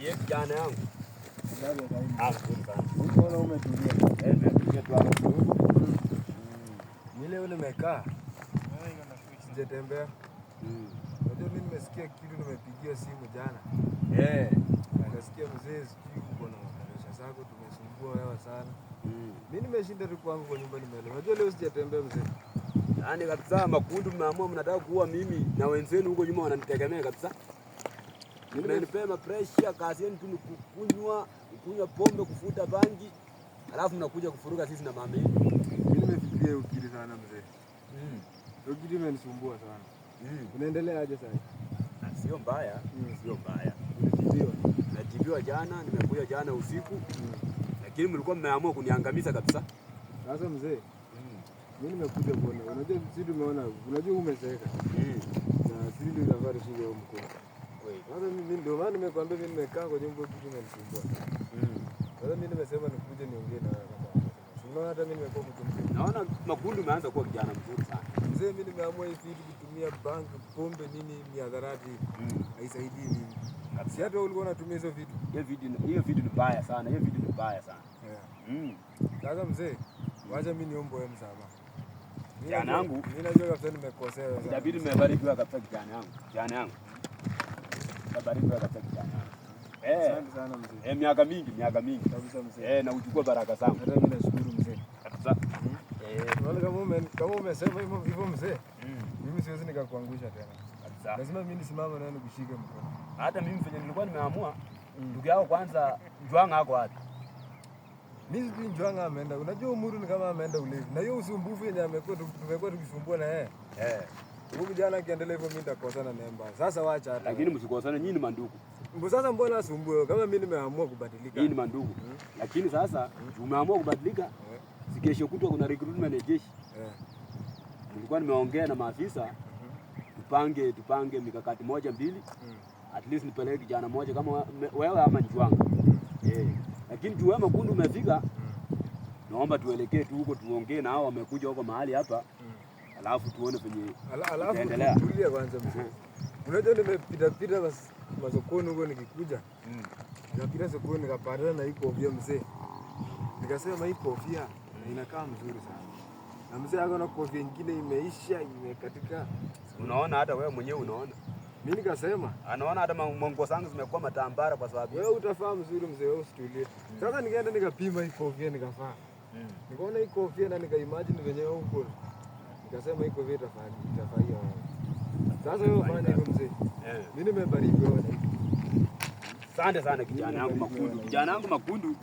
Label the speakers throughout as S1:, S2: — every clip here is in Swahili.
S1: Ye kijana yangu.
S2: Ndio zaidi.
S1: Nzuri sana.
S2: Mbona umetulia?
S1: Nimetulia tu hapo.
S2: Leo nimekaa. Sijatembea. Unajua mimi nimesikia kitu, nimepigia simu jana. Nikasikia mzee, sijui uko na mapresha zako, tumesumbua wewe sana. Mimi nimeshinda tu kwangu kwa nyumba nimeelewa. Unajua leo sijatembea mzee.
S1: Yaani kabisa makundi mmeamua mnataka kuua mimi na wenzenu huko nyuma wananitegemea kabisa. Mmenipea pressure, kazi yenu tu ni kunywa pombe, kufuta bangi. Alafu mnakuja kufuruga sisi na mama yetu.
S2: Mimi nimefikiria ukiri sana mzee. Ukiri imenisumbua sana. Unaendelea aje sasa?
S1: Sio mbaya, sio mbaya.
S2: Ulijibiwa
S1: jana, nimekuja jana usiku. Lakini mlikuwa mmeamua kuniangamiza kabisa.
S2: Sasa mzee, mimi nimekuja kuona. Unajua sisi tumeona, unajua umezeeka. Na sisi ndio tunafaa tushike huko mkono. Sasa mimi ndio maana nimekuambia mimi nimekaa kwa nyumba kitu imenisumbua. Sasa mimi nimesema nikuje niongee na wewe kama. Unaona hata mimi nimekuwa mtu mzima.
S1: Naona makundi umeanza kuwa kijana mzuri sana.
S2: Mzee, mimi nimeamua hii vitu kutumia bank, pombe nini, mihadarati haisaidii mimi. Si hata ulikuwa unatumia hizo vitu.
S1: Hiyo vitu ni mbaya sana. Hiyo vitu ni mbaya sana.
S2: Sasa mzee, wacha mimi niombe wewe msamaha.
S1: Kijana yangu,
S2: mimi najua kabisa nimekosea.
S1: Itabidi nimebarikiwa kabisa kijana yangu. Kijana yangu. Nimebarikiwa kabisa kijana yangu.
S2: Asante sana mzee.
S1: Miaka mingi
S2: kabisa mzee.
S1: Na uchukue baraka zangu.
S2: Hata mimi nashukuru mzee.
S1: Kabisa.
S2: Wale kama umesema hivyo mzee. Mimi siwezi nikakuangusha tena.
S1: Kabisa.
S2: Lazima mimi nisimame na nikushike mkono.
S1: Hata mimi venye nilikuwa nimeamua, ndugu yako kwanza Njwanga hako wapi?
S2: Mimi sijui Njwanga ameenda. Unajua Umuru ni kama ameenda ulevi. Na hiyo usumbufu yenye tumekuwa tukisumbua na yeye. Huyu jana akiendelea hivyo mimi nitakosana naye mbaya. Sasa wacha hata.
S1: Lakini msikosane, nyinyi ni mandugu.
S2: Sasa mbona asumbue kama mimi nimeamua kubadilika?
S1: Nyinyi ni mandugu. Lakini sasa umeamua kubadilika. Sikesho kutwa kuna recruitment ya jeshi. Nilikuwa nimeongea na maafisa tupange mikakati moja mbili. At least nipeleke kijana moja kama wewe ama Njwanga. Lakini tuwe makundi umefika. Naomba tuelekee tu huko tuongee na hao wamekuja huko mahali hapa. Alafu tuone penye
S2: alafu tulia kwanza mzee. Unajua nimepita masokoni huko nikikuja. Nikapita sokoni nikapatana na hii kofia mzee. Nikasema hii kofia inakaa mzuri sana. Na mzee ako na kofia nyingine imeisha, imekatika.
S1: Unaona hata wewe mwenyewe unaona.
S2: Mimi nikasema,
S1: anaona hata manguo zangu zimekuwa matambara kwa sababu
S2: wewe utafahamu mzuri mzee, wewe usitulie. Sasa nikaenda nikapima hii kofia nikafaa. Nikaona hii kofia na nikaimagine venyewe huko. Nikasema hii kofia itafaa. Sasa wewe fanya hivyo mzee. Mimi nimebarikiwa wewe.
S1: Asante sana kijana yangu Makundu. Kijana yangu Makundu.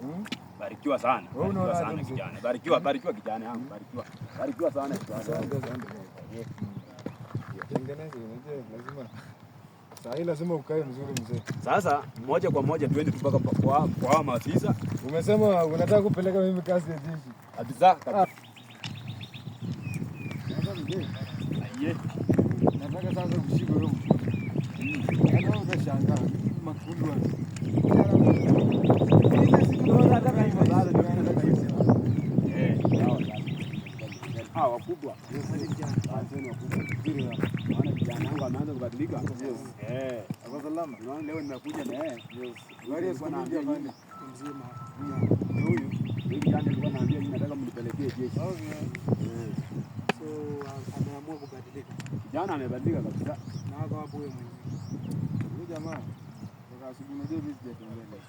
S1: Barikiwa sana. Barikiwa sana kijana. Barikiwa kijana yangu. Barikiwa sana kijana.
S2: Asante sana. Tengeneza lazima. Sasa lazima ukae mzuri mzee.
S1: Sasa moja kwa moja twende mpaka kwa maafisa.
S2: Umesema unataka kupeleka mimi kazi ya jeshi.
S1: Kabisa.
S2: Nataka sasa kushika wewe mfuko. Ndio unashangaa Makundu wangu.
S1: Wakubwa. Maana kijana wangu ameanza kubadilika.
S2: Ako salama.
S1: Unaona leo nimekuja na yeye.
S2: Gari ya kunaambia bwana
S1: mzima. Huyu kijana alikuwa anaambia mimi nataka mnipelekee jeshi.
S2: So ameamua kubadilika.
S1: Kijana amebadilika kabisa.
S2: Na hapo wewe mwenyewe. Huyu jamaa kwa asubuhi ndio hivi sijatembea.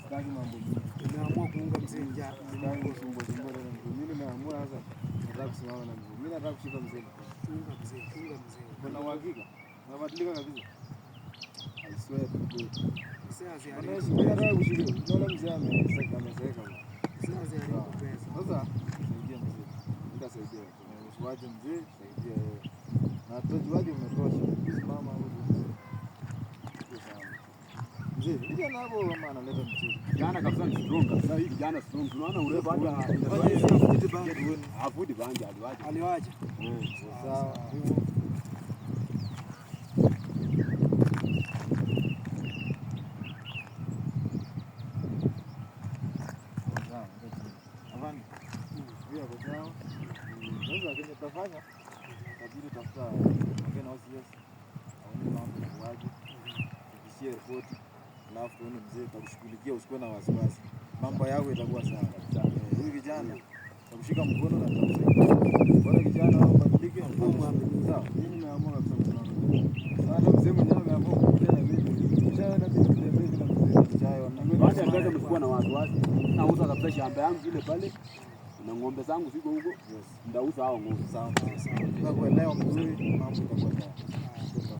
S2: Sitaki mambo mingi. Nimeamua kuunga mzee njaa. Nimeamua kuunga mzee. Mimi nimeamua sasa nataka kusimama na mzee. Mimi nataka kushika mzee. Kuunga mzee. Kuna uhakika? Unabadilika kabisa. I swear to God. Mimi nataka kushika. Unaona mzee amezeeka. Sasa haribu pesa. Sasa saidia mzee. Nitasaidia. Usiwache mzee, saidia wewe. Na tujuaje umetosha. Simama hapo. Mzee, kijana hapo kama analeta mchezo.
S1: Kijana kabisa ni strong kabisa. Hii kijana strong. Tunaona urefu hata afudi banja aliwaje.
S2: Sawa. Sasa kile tutafanya, tafuta ongea na OCS. mambo yanakuaje, tukishie ripoti, alafu tuone mzee tutakushughulikia, usikuwe na wasiwasi, mambo yako itakuwa sawa. Hivi vijana takushika mkono na tutakusaidia. Bora kijana wao badilike, sawa. Mimi nimeamua kabisa kusimama. Sasa mzee mwenyewe ameamua kuja na mimi. Kisha na mimi nitembee bila mzee. Chayo na mimi.
S1: Baada ya kaza mlikuwa na wasiwasi. Nauza kabisa shamba yangu ile pale. Na ng'ombe zangu ziko huko. Yes. Ndauza hao ng'ombe.
S2: Sawa. Tunakuelewa mzuri, mambo itakuwa sawa.